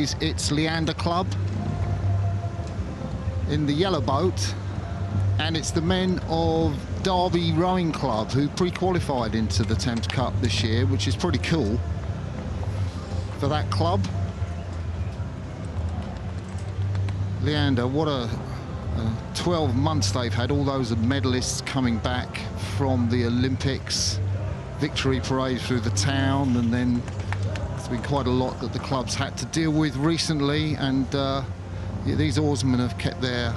It's Leander Club in the yellow boat, and it's the men of Derby Rowing Club who pre-qualified into the Thames Cup this year, which is pretty cool for that club. Leander, what a 12 months they've had, all those medalists coming back from the Olympics, victory parade through the town, and then there's been quite a lot that the club's had to deal with recently, and these oarsmen have kept their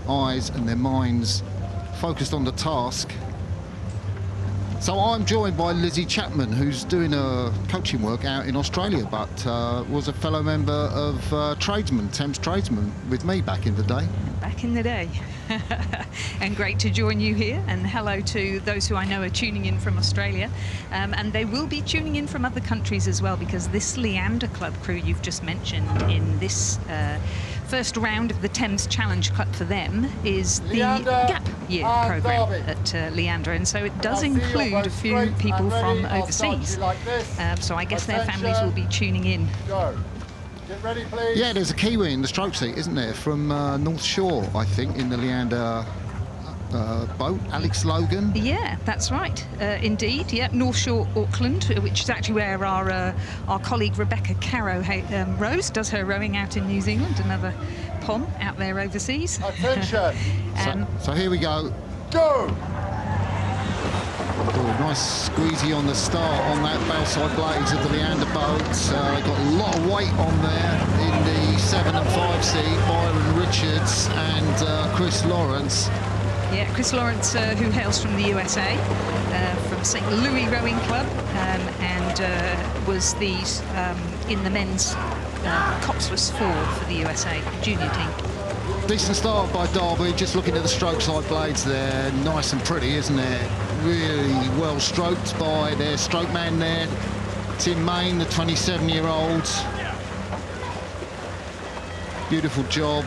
eyes and their minds focused on the task. So I'm joined by Lizzie Chapman, who's doing coaching work out in Australia, but was a fellow member of Tradesmen, Thames Tradesmen, with me back in the day. Back in the day. And great to join you here, and hello to those who I know are tuning in from Australia, and they will be tuning in from other countries as well, because this Leander Club crew you've just mentioned in this first round of the Thames Challenge Cup for them is the Gap Year programme at Leander, and so it does include a few people from overseas, so I guess their families will be tuning in. Get ready, please. Yeah, there's a Kiwi in the stroke seat, isn't there, from North Shore, I think, in the Leander boat, Alex Logan. Yeah, that's right, indeed. Yeah, North Shore, Auckland, which is actually where our colleague Rebecca Carrow rows, does her rowing out in New Zealand, another pom out there overseas. Attention. So here we go. Go! Oh, nice squeezy on the start on that bowside blades of the Leander boat. Got a lot of weight on there in the 7 and 5 seat. Byron Richards and Chris Lawrence. Yeah, Chris Lawrence, who hails from the USA, from St. Louis Rowing Club, and was in the men's Coxless 4 for the USA junior team. Decent start by Derby, just looking at the stroke side blades there. Nice and pretty, isn't it? Really well stroked by their stroke man there, Tim Main, the 27-year-old. Beautiful job.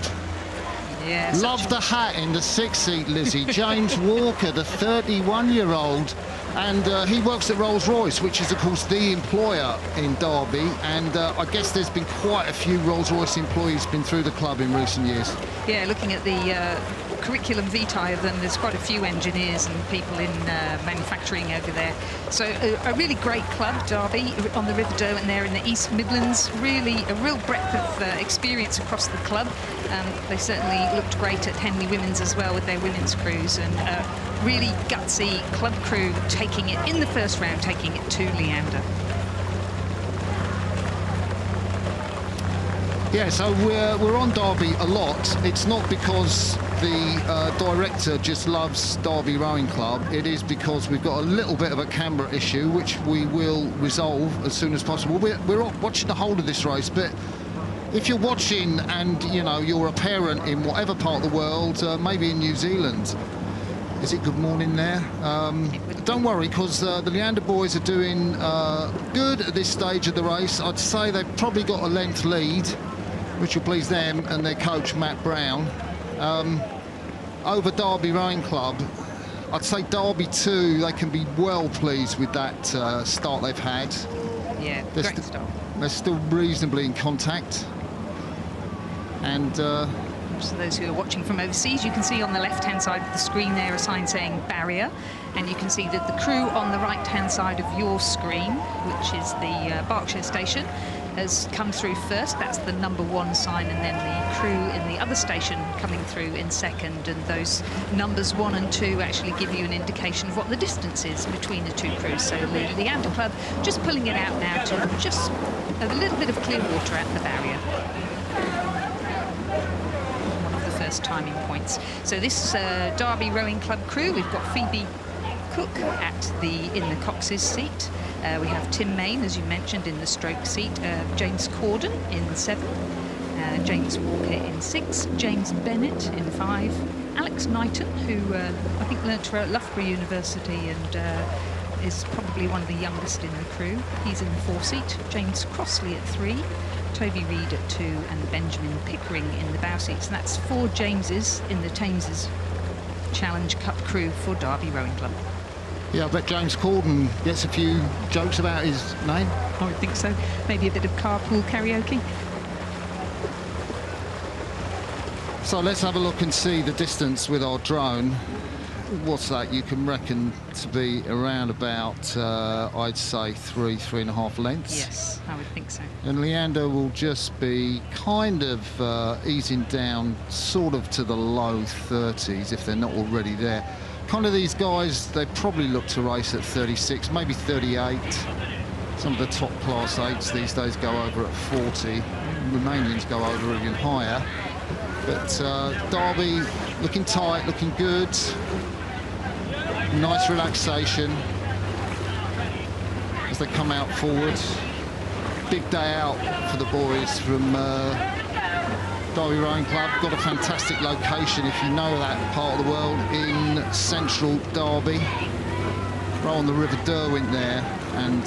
Yeah, love the hat in the 6th seat, Lizzie. James Walker, the 31-year-old, and he works at Rolls-Royce, which is, of course, the employer in Derby, and I guess there's been quite a few Rolls-Royce employees been through the club in recent years. Yeah, looking at the curriculum vitae of them, there's quite a few engineers and people in manufacturing over there. So a really great club, Derby, on the River Derwent there in the East Midlands. Really a real breadth of experience across the club. They certainly looked great at Henley Women's as well with their women's crews, and really gutsy club crew taking it in the first round, taking it to Leander. Yeah, so we're on Derby a lot. It's not because the director just loves Derby Rowing Club. It is because we've got a little bit of a camera issue, which we will resolve as soon as possible. We're watching the whole of this race, but if you're watching and, you know, you're a parent in whatever part of the world, maybe in New Zealand, is it good morning there? Don't worry, because the Leander boys are doing good at this stage of the race. I'd say they've probably got a length lead, which will please them and their coach, Matt Brown. Over Derby Rowing Club, I'd say Derby 2, they can be well pleased with that start they've had. Yeah, great start. They're still reasonably in contact. And so those who are watching from overseas, you can see on the left-hand side of the screen there a sign saying barrier, and you can see that the crew on the right-hand side of your screen, which is the Berkshire station, has come through first. That's the #1 sign, and then the crew in the other station coming through in second, and those numbers 1 and 2 actually give you an indication of what the distance is between the two crews. So the Leander Club just pulling it out now to just a little bit of clear water at the barrier. One of the first timing points. So this Derby Rowing Club crew, we've got Phoebe Cook in the Cox's seat. We have Tim Main, as you mentioned, in the stroke seat. James Corden in 7. James Walker in 6. James Bennett in 5. Alex Knighton, who I think learnt at Loughborough University and is probably one of the youngest in the crew. He's in the 4 seat. James Crossley at 3. Toby Reed at 2, and Benjamin Pickering in the bow seats. And that's 4 Jameses in the Thames Challenge Cup crew for Derby Rowing Club. yeah, I bet James Corden gets a few jokes about his name. I would think so. Maybe a bit of carpool karaoke. So let's have a look and see the distance with our drone. What's that? You can reckon to be around about, I'd say, 3.5 lengths. Yes, I would think so. And Leander will just be kind of easing down sort of to the low 30s if they're not already there. Kind of these guys, they probably look to race at 36, maybe 38. Some of the top class 8s these days go over at 40. Romanians go over even higher. But Derby looking tight, looking good. Nice relaxation as they come out forward. Big day out for the boys from Derby Rowing Club. Got a fantastic location, if you know that part of the world, in central Derby. Right on the River Derwent there. And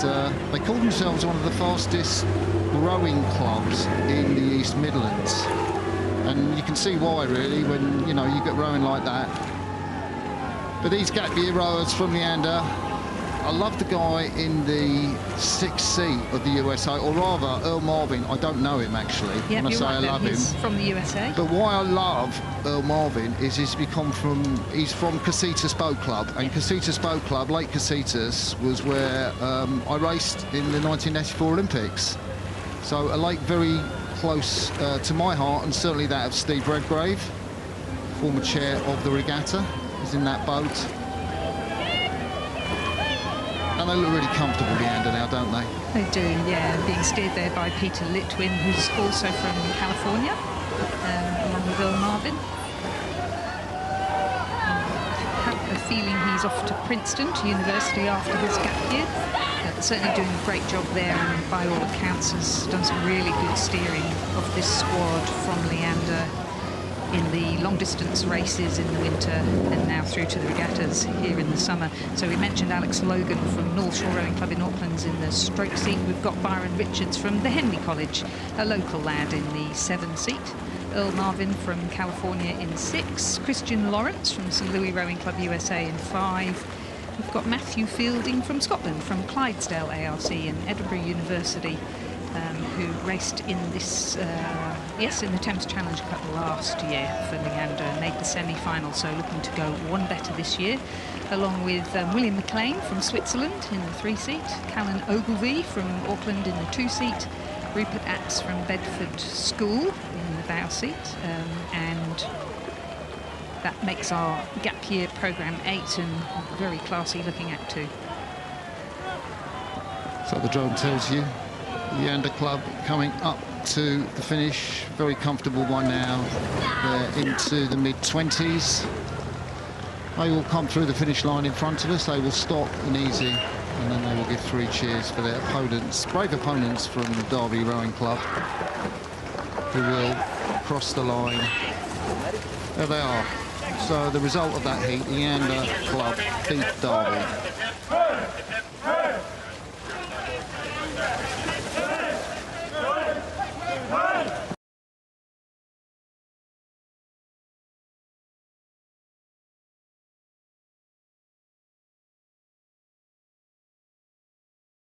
they call themselves one of the fastest rowing clubs in the East Midlands. And you can see why, really, when, you know, you get rowing like that. But these gap year rowers from Leander, I love the guy in the 6th seat of the USA, or rather, Earl Marvin. I don't know him, actually, Yeah, when I say right, I love him. He's from the USA. But why I love Earl Marvin is he's from Casitas Boat Club, and Casitas Boat Club, Lake Casitas, was where I raced in the 1984 Olympics. So a lake very close to my heart, and certainly that of Steve Redgrave, former chair of the regatta, is in that boat. And they look really comfortable, Leander, now, don't they? They do, yeah. Being steered there by Peter Litwin, who's also from California, along with Earl Marvin. I have a feeling he's off to Princeton, to university, after his gap year. But certainly doing a great job there, and by all accounts has done some really good steering of this squad from Leander in the long-distance races in the winter and now through to the regattas here in the summer. So we mentioned Alex Logan from North Shore Rowing Club in Auckland's in the stroke seat. We've got Byron Richards from the Henley College, a local lad, in the 7 seat. Earl Marvin from California in 6. Christian Lawrence from St Louis Rowing Club USA in 5. We've got Matthew Fielding from Scotland, from Clydesdale ARC and Edinburgh University, who raced in this, in the Thames Challenge Cup last year for Leander and made the semi-final, so looking to go one better this year, along with William McLean from Switzerland in the 3 seat, Callan Ogilvie from Auckland in the 2 seat, Rupert Axe from Bedford School in the bow seat, and that makes our gap year programme 8, and very classy looking at too. So the drone tells you Leander Club coming up to the finish, very comfortable by now. They're into the mid-20s. They will come through the finish line in front of us. They will stop and easy, and then they will give 3 cheers for their opponents, brave opponents from the Derby Rowing Club, who will cross the line. There they are. So the result of that heat, Leander Club beat Derby.